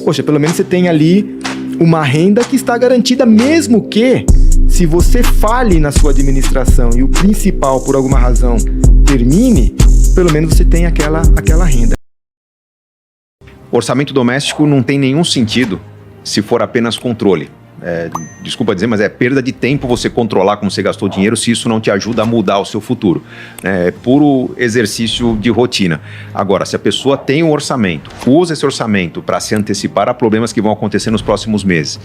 Poxa, pelo menos você tem ali uma renda que está garantida, mesmo que, se você falhe na sua administração e o principal, por alguma razão, termine, pelo menos você tem aquela renda. Orçamento doméstico não tem nenhum sentido se for apenas controle. Desculpa dizer, mas é perda de tempo você controlar como você gastou dinheiro se isso não te ajuda a mudar o seu futuro. É puro exercício de rotina. Agora, se a pessoa tem um orçamento, usa esse orçamento para se antecipar a problemas que vão acontecer nos próximos meses,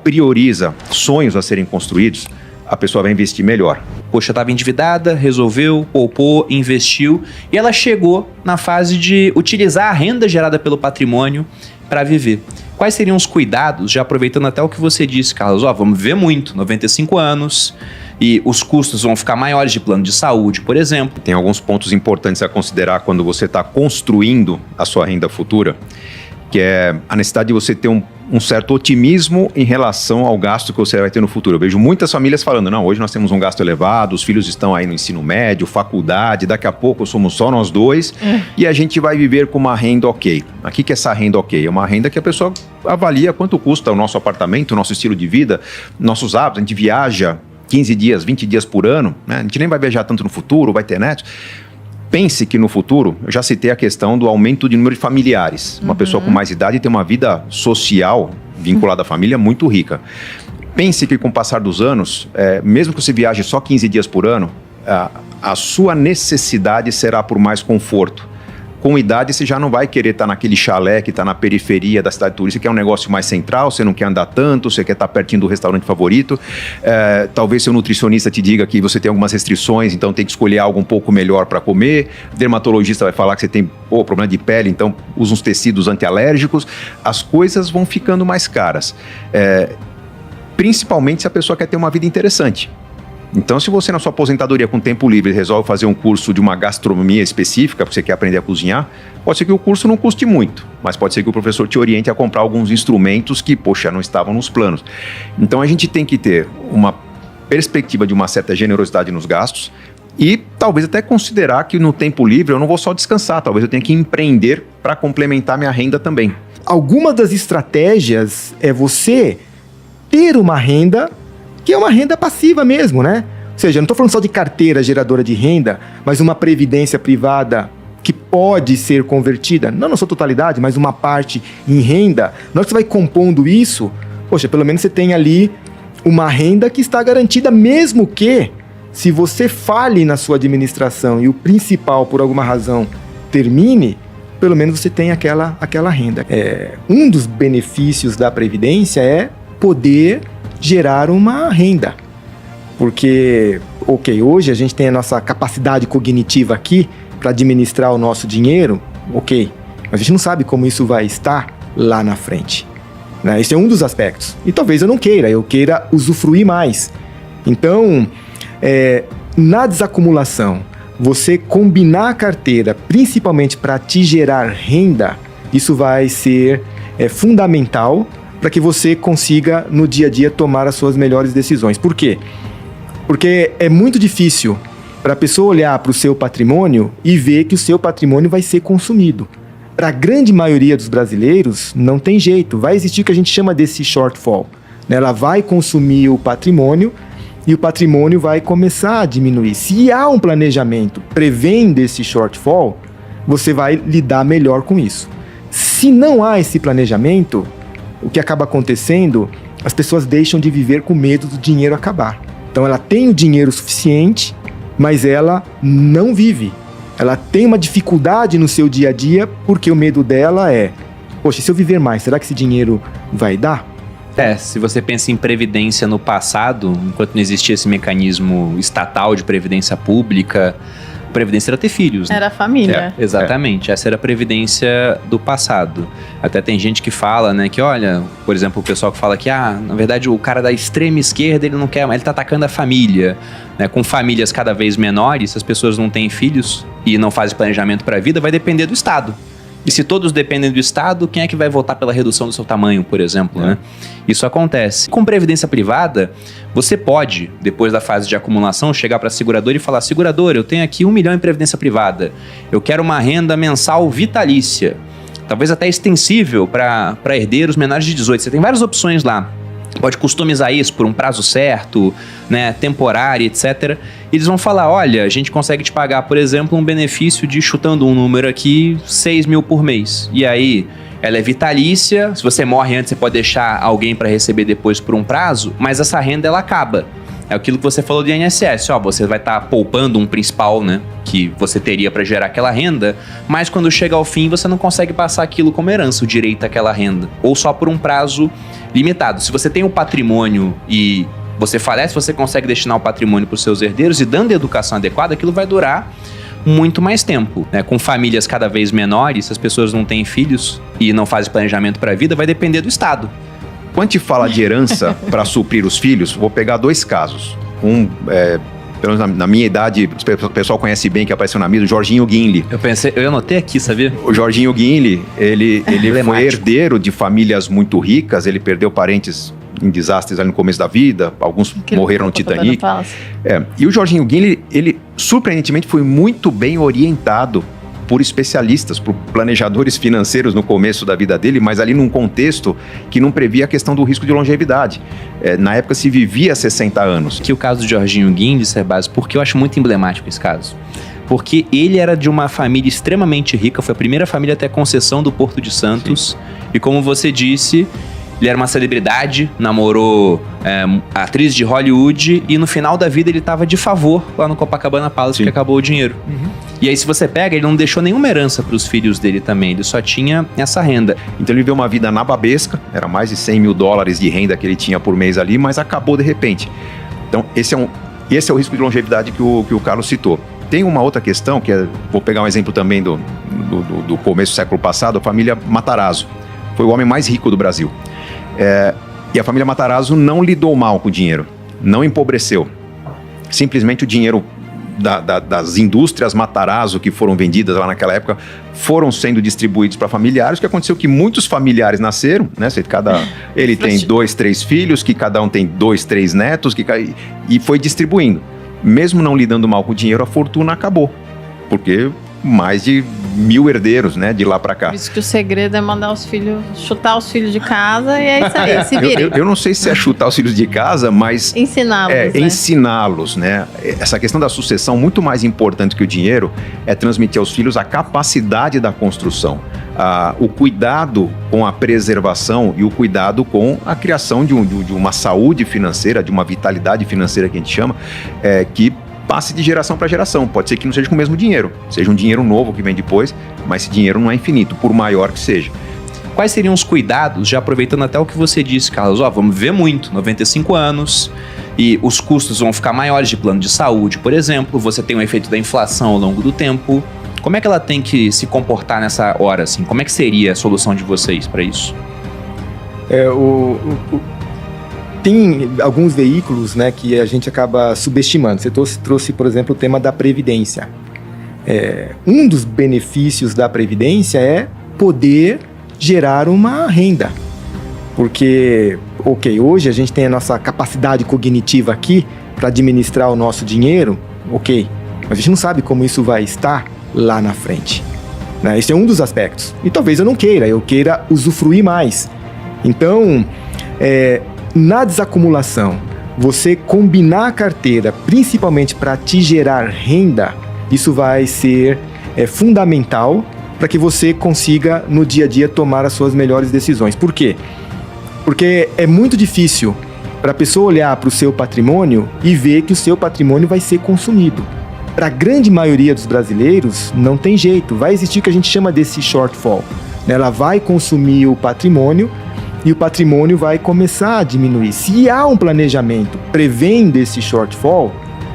prioriza sonhos a serem construídos, a pessoa vai investir melhor. Poxa, estava endividada, resolveu, poupou, investiu e ela chegou na fase de utilizar a renda gerada pelo patrimônio para viver. Quais seriam os cuidados, já aproveitando até o que você disse, Carlos? Vamos viver muito, 95 anos, e os custos vão ficar maiores de plano de saúde, por exemplo. Tem alguns pontos importantes a considerar quando você está construindo a sua renda futura, que é a necessidade de você ter um certo otimismo em relação ao gasto que você vai ter no futuro. Eu vejo muitas famílias falando, não, hoje nós temos um gasto elevado, os filhos estão aí no ensino médio, faculdade, daqui a pouco somos só nós dois e a gente vai viver com uma renda ok. O que é essa renda ok? É uma renda que a pessoa avalia quanto custa o nosso apartamento, o nosso estilo de vida, nossos hábitos. A gente viaja 15 dias, 20 dias por ano, né? A gente nem vai viajar tanto no futuro, vai ter neto. Pense que no futuro, eu já citei a questão do aumento de número de familiares. Uma pessoa com mais idade tem uma vida social vinculada à família muito rica. Pense que com o passar dos anos, mesmo que você viaje só 15 dias por ano, a sua necessidade será por mais conforto. Com idade, você já não vai querer estar naquele chalé que está na periferia da cidade turística, que é um negócio mais central, você não quer andar tanto, você quer estar pertinho do restaurante favorito. Talvez seu nutricionista te diga que você tem algumas restrições, então tem que escolher algo um pouco melhor para comer. O dermatologista vai falar que você tem problema de pele, então usa uns tecidos antialérgicos. As coisas vão ficando mais caras. Principalmente se a pessoa quer ter uma vida interessante. Então, se você na sua aposentadoria com tempo livre resolve fazer um curso de uma gastronomia específica, porque você quer aprender a cozinhar, pode ser que o curso não custe muito, mas pode ser que o professor te oriente a comprar alguns instrumentos que, não estavam nos planos. Então, a gente tem que ter uma perspectiva de uma certa generosidade nos gastos e talvez até considerar que no tempo livre eu não vou só descansar, talvez eu tenha que empreender para complementar minha renda também. Alguma das estratégias é você ter uma renda que é uma renda passiva mesmo, né? Ou seja, eu não estou falando só de carteira geradora de renda, mas uma previdência privada que pode ser convertida, não na sua totalidade, mas uma parte em renda. Na hora que você vai compondo isso, pelo menos você tem ali uma renda que está garantida, mesmo que, se você falhe na sua administração e o principal, por alguma razão, termine, pelo menos você tem aquela renda. Um dos benefícios da previdência é poder gerar uma renda, porque, hoje a gente tem a nossa capacidade cognitiva aqui para administrar o nosso dinheiro, mas a gente não sabe como isso vai estar lá na frente, né? Esse é um dos aspectos, e talvez eu queira usufruir mais. Então, na desacumulação, você combinar a carteira, principalmente para te gerar renda, isso vai ser fundamental para que você consiga, no dia a dia, tomar as suas melhores decisões. Por quê? Porque é muito difícil para a pessoa olhar para o seu patrimônio e ver que o seu patrimônio vai ser consumido. Para a grande maioria dos brasileiros, não tem jeito. Vai existir o que a gente chama desse shortfall, né? Ela vai consumir o patrimônio e o patrimônio vai começar a diminuir. Se há um planejamento prevendo esse shortfall, você vai lidar melhor com isso. Se não há esse planejamento, o que acaba acontecendo, as pessoas deixam de viver com medo do dinheiro acabar. Então ela tem o dinheiro suficiente, mas ela não vive. Ela tem uma dificuldade no seu dia a dia, porque o medo dela é, se eu viver mais, será que esse dinheiro vai dar? Se você pensa em previdência no passado, enquanto não existia esse mecanismo estatal de previdência pública, previdência era ter filhos, né? Era a família. Exatamente, essa era a previdência do passado. Até tem gente que fala, né, que olha, por exemplo, o pessoal que fala que, na verdade, o cara da extrema esquerda, ele não quer, ele tá atacando a família, né? Com famílias cada vez menores, se as pessoas não têm filhos e não fazem planejamento para a vida, vai depender do Estado. E se todos dependem do Estado, quem é que vai votar pela redução do seu tamanho, por exemplo, né? Isso acontece. Com previdência privada, você pode, depois da fase de acumulação, chegar para a seguradora e falar: seguradora, eu tenho aqui 1 milhão em previdência privada, eu quero uma renda mensal vitalícia. talvez até extensível para herdeiros menores de 18. Você tem várias opções lá. Pode customizar isso por um prazo certo, né, temporário, etc. E eles vão falar, olha, a gente consegue te pagar, por exemplo, um benefício de, chutando um número aqui, 6 mil por mês. E aí, ela é vitalícia, se você morre antes, você pode deixar alguém para receber depois por um prazo, mas essa renda, ela acaba. É aquilo que você falou do INSS, ó, você vai estar poupando um principal, né, que você teria para gerar aquela renda, mas quando chega ao fim, você não consegue passar aquilo como herança, o direito àquela renda, ou só por um prazo limitado. Se você tem um patrimônio e você falece, você consegue destinar o patrimônio para os seus herdeiros e dando a educação adequada, aquilo vai durar muito mais tempo, né? Com famílias cada vez menores, se as pessoas não têm filhos e não fazem planejamento para a vida, vai depender do Estado. Quando te fala de herança para suprir os filhos, vou pegar 2 casos. Pelo menos na minha idade, o pessoal conhece bem, que apareceu na mídia, o Jorginho Guinle. Eu anotei aqui, sabia? O Jorginho Guinle, ele foi herdeiro de famílias muito ricas, ele perdeu parentes em desastres ali no começo da vida, alguns morreram no Titanic. E o Jorginho Guinle, ele surpreendentemente foi muito bem orientado por especialistas, por planejadores financeiros no começo da vida dele, mas ali num contexto que não previa a questão do risco de longevidade. Na época se vivia 60 anos. Que o caso do Jorginho Guinle, Serbasi, porque eu acho muito emblemático esse caso. Porque ele era de uma família extremamente rica, foi a primeira família a ter concessão do Porto de Santos. Sim. E como você disse, ele era uma celebridade, namorou atriz de Hollywood e no final da vida ele estava de favor lá no Copacabana Palace, Sim. que acabou o dinheiro. Uhum. E aí se você pega, ele não deixou nenhuma herança para os filhos dele também, ele só tinha essa renda. Então ele viveu uma vida nababesca, era mais de 100 mil dólares de renda que ele tinha por mês ali, mas acabou de repente. Então esse é o risco de longevidade que o Carlos citou. Tem uma outra questão, vou pegar um exemplo também do começo do século passado, a família Matarazzo. Foi o homem mais rico do Brasil. E a família Matarazzo não lidou mal com o dinheiro, não empobreceu. Simplesmente o dinheiro das indústrias Matarazzo que foram vendidas lá naquela época foram sendo distribuídos para familiares. O que aconteceu é que muitos familiares nasceram, né? Ele tem 2, 3 filhos, que cada um tem 2, 3 netos, e foi distribuindo. Mesmo não lidando mal com o dinheiro, a fortuna acabou, porque mais de 1000 herdeiros, né, de lá para cá. Por isso que o segredo é mandar os filhos, chutar os filhos de casa e é isso aí, se virem. Eu não sei se é chutar os filhos de casa, mas... Ensiná-los, né? Ensiná-los, né? Essa questão da sucessão, muito mais importante que o dinheiro, é transmitir aos filhos a capacidade da construção, o cuidado com a preservação e o cuidado com a criação de uma saúde financeira, de uma vitalidade financeira que a gente chama, que passe de geração para geração. Pode ser que não seja com o mesmo dinheiro, seja um dinheiro novo que vem depois, mas esse dinheiro não é infinito, por maior que seja. Quais seriam os cuidados, já aproveitando até o que você disse, Carlos, vamos viver muito, 95 anos, e os custos vão ficar maiores de plano de saúde, por exemplo, você tem um efeito da inflação ao longo do tempo. Como é que ela tem que se comportar nessa hora, assim? Como é que seria a solução de vocês para isso? Tem alguns veículos, né, que a gente acaba subestimando. Você trouxe, por exemplo, o tema da Previdência. Um dos benefícios da Previdência é poder gerar uma renda. Porque, hoje a gente tem a nossa capacidade cognitiva aqui para administrar o nosso dinheiro, mas a gente não sabe como isso vai estar lá na frente. Né? Esse é um dos aspectos. E talvez eu queira usufruir mais. Então, na desacumulação, você combinar a carteira, principalmente para te gerar renda, isso vai ser fundamental para que você consiga, no dia a dia, tomar as suas melhores decisões. Por quê? Porque é muito difícil para a pessoa olhar para o seu patrimônio e ver que o seu patrimônio vai ser consumido. Para a grande maioria dos brasileiros, não tem jeito. Vai existir o que a gente chama desse shortfall. Ela vai consumir o patrimônio e o patrimônio vai começar a diminuir. Se há um planejamento prevendo esse shortfall,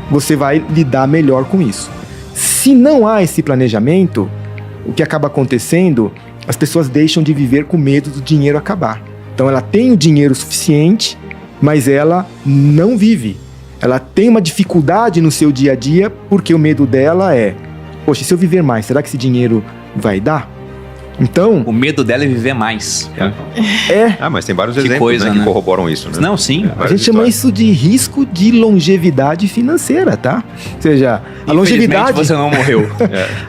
você vai lidar melhor com isso. Se não há esse planejamento, o que acaba acontecendo, as pessoas deixam de viver com medo do dinheiro acabar. Então ela tem o dinheiro suficiente, mas ela não vive. Ela tem uma dificuldade no seu dia a dia, porque o medo dela é: poxa, se eu viver mais, será que esse dinheiro vai dar? Então... O medo dela é viver mais. Mas tem vários exemplos, né, que corroboram isso, né? Não, sim. A gente chama isso de risco de longevidade financeira, tá? Ou seja, a longevidade... você não morreu.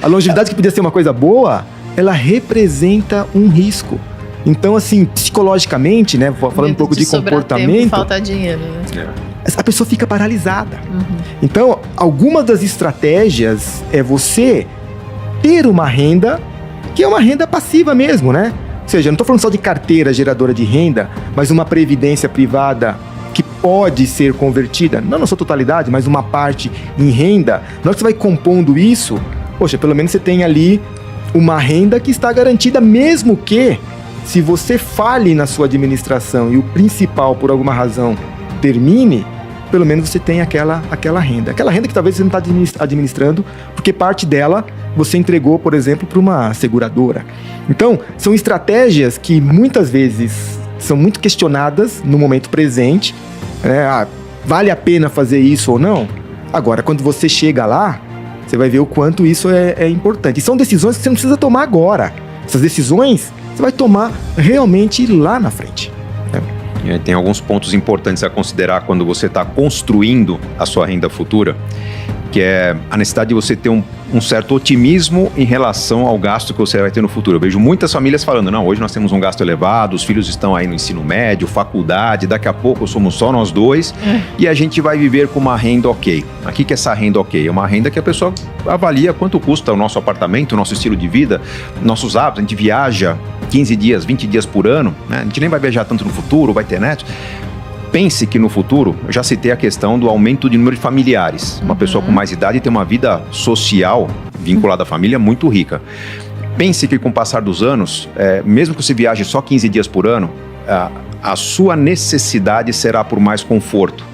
A longevidade que podia ser uma coisa boa, ela representa um risco. Então, assim, psicologicamente, né, falando um pouco de comportamento, falta dinheiro, né? a pessoa fica paralisada. Então, algumas das estratégias é você ter uma renda que é uma renda passiva mesmo, né? Ou seja, eu não estou falando só de carteira geradora de renda, mas uma previdência privada que pode ser convertida, não na sua totalidade, mas uma parte em renda. Na hora que você vai compondo isso, poxa, pelo menos você tem ali uma renda que está garantida, mesmo que, se você falhe na sua administração e o principal, por alguma razão, termine, pelo menos você tem aquela renda. Aquela renda que talvez você não está administrando, porque parte dela você entregou, por exemplo, para uma seguradora. Então, são estratégias que muitas vezes são muito questionadas no momento presente. Vale a pena fazer isso ou não? Agora, quando você chega lá, você vai ver o quanto isso é importante. E são decisões que você não precisa tomar agora. Essas decisões você vai tomar realmente lá na frente. Tem alguns pontos importantes a considerar quando você está construindo a sua renda futura, que é a necessidade de você ter um certo otimismo em relação ao gasto que você vai ter no futuro. Eu vejo muitas famílias falando, não, hoje nós temos um gasto elevado, os filhos estão aí no ensino médio, faculdade, daqui a pouco somos só nós dois e a gente vai viver com uma renda ok. Aqui que é essa renda ok? É uma renda que a pessoa avalia quanto custa o nosso apartamento, o nosso estilo de vida, nossos hábitos. A gente viaja 15 dias, 20 dias por ano, né? A gente nem vai viajar tanto no futuro, vai ter netos. Pense que no futuro, eu já citei a questão do aumento de número de familiares. Uma pessoa com mais idade tem uma vida social vinculada à família muito rica. Pense que com o passar dos anos, mesmo que você viaje só 15 dias por ano, a sua necessidade será por mais conforto.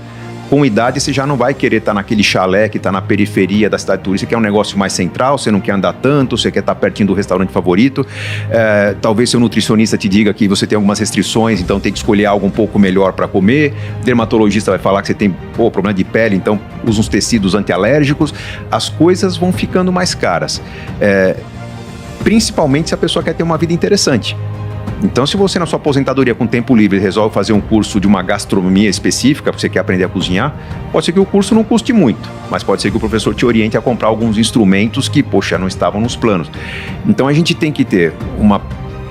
Com idade, você já não vai querer estar naquele chalé que está na periferia da cidade turística, que é um negócio mais central, você não quer andar tanto, você quer estar pertinho do restaurante favorito. Talvez seu nutricionista te diga que você tem algumas restrições, então tem que escolher algo um pouco melhor para comer. Dermatologista vai falar que você tem problema de pele, então usa uns tecidos antialérgicos. As coisas vão ficando mais caras. Principalmente se a pessoa quer ter uma vida interessante. Então, se você na sua aposentadoria com tempo livre resolve fazer um curso de uma gastronomia específica, porque você quer aprender a cozinhar, pode ser que o curso não custe muito, mas pode ser que o professor te oriente a comprar alguns instrumentos que, não estavam nos planos. Então, a gente tem que ter uma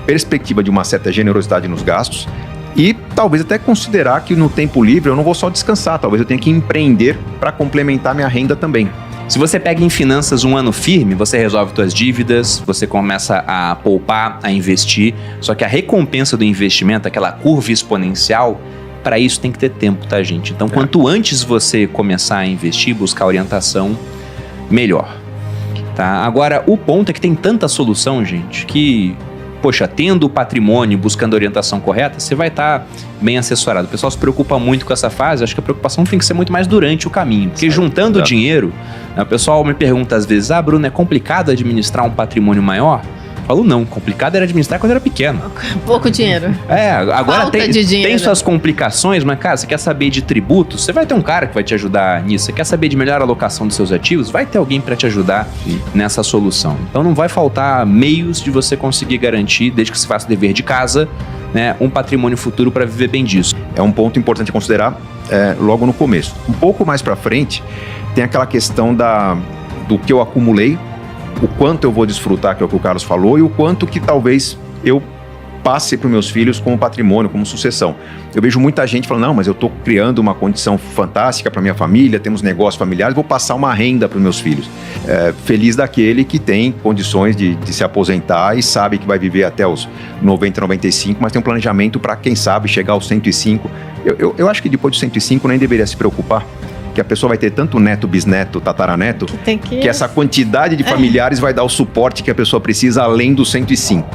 perspectiva de uma certa generosidade nos gastos e talvez até considerar que no tempo livre eu não vou só descansar, talvez eu tenha que empreender para complementar minha renda também. Se você pega em finanças um ano firme, você resolve suas dívidas, você começa a poupar, a investir, só que a recompensa do investimento, aquela curva exponencial, para isso tem que ter tempo, tá, gente? Então, quanto antes você começar a investir, buscar orientação, melhor. Tá? Agora, o ponto é que tem tanta solução, gente, que, tendo o patrimônio, buscando a orientação correta, você vai estar bem assessorado. O pessoal se preocupa muito com essa fase, acho que a preocupação tem que ser muito mais durante o caminho. Porque juntando dinheiro, o pessoal me pergunta às vezes, Bruno, é complicado administrar um patrimônio maior? Eu falo, não, complicado era administrar quando era pequeno. Pouco dinheiro. Agora tem suas complicações, mas, cara, você quer saber de tributos? Você vai ter um cara que vai te ajudar nisso. Você quer saber de melhor alocação dos seus ativos? Vai ter alguém para te ajudar nessa solução. Então não vai faltar meios de você conseguir garantir, desde que você faça o dever de casa, né, um patrimônio futuro para viver bem disso. É um ponto importante a considerar logo no começo. Um pouco mais para frente, tem aquela questão do que eu acumulei, o quanto eu vou desfrutar, que é o que o Carlos falou, e o quanto que talvez eu passe para os meus filhos como patrimônio, como sucessão. Eu vejo muita gente falando, não, mas eu estou criando uma condição fantástica para minha família, temos negócios familiares, vou passar uma renda para os meus filhos. Feliz daquele que tem condições de se aposentar e sabe que vai viver até os 90, 95, mas tem um planejamento para, quem sabe, chegar aos 105. Eu acho que depois dos 105 nem deveria se preocupar, que a pessoa vai ter tanto neto, bisneto, tataraneto, que essa quantidade de familiares vai dar o suporte que a pessoa precisa além dos 105.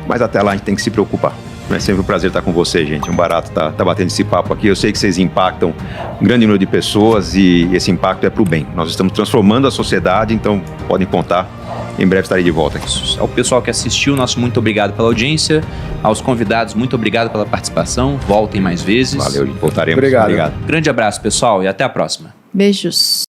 Mas até lá a gente tem que se preocupar. É sempre um prazer estar com você, gente. Um barato tá batendo esse papo aqui. Eu sei que vocês impactam um grande número de pessoas e esse impacto é para o bem. Nós estamos transformando a sociedade, então podem contar. Em breve estarei de volta. Ao pessoal que assistiu, nosso muito obrigado pela audiência. Aos convidados, muito obrigado pela participação. Voltem mais vezes. Valeu, voltaremos. Obrigado. Grande abraço, pessoal, e até a próxima. Beijos.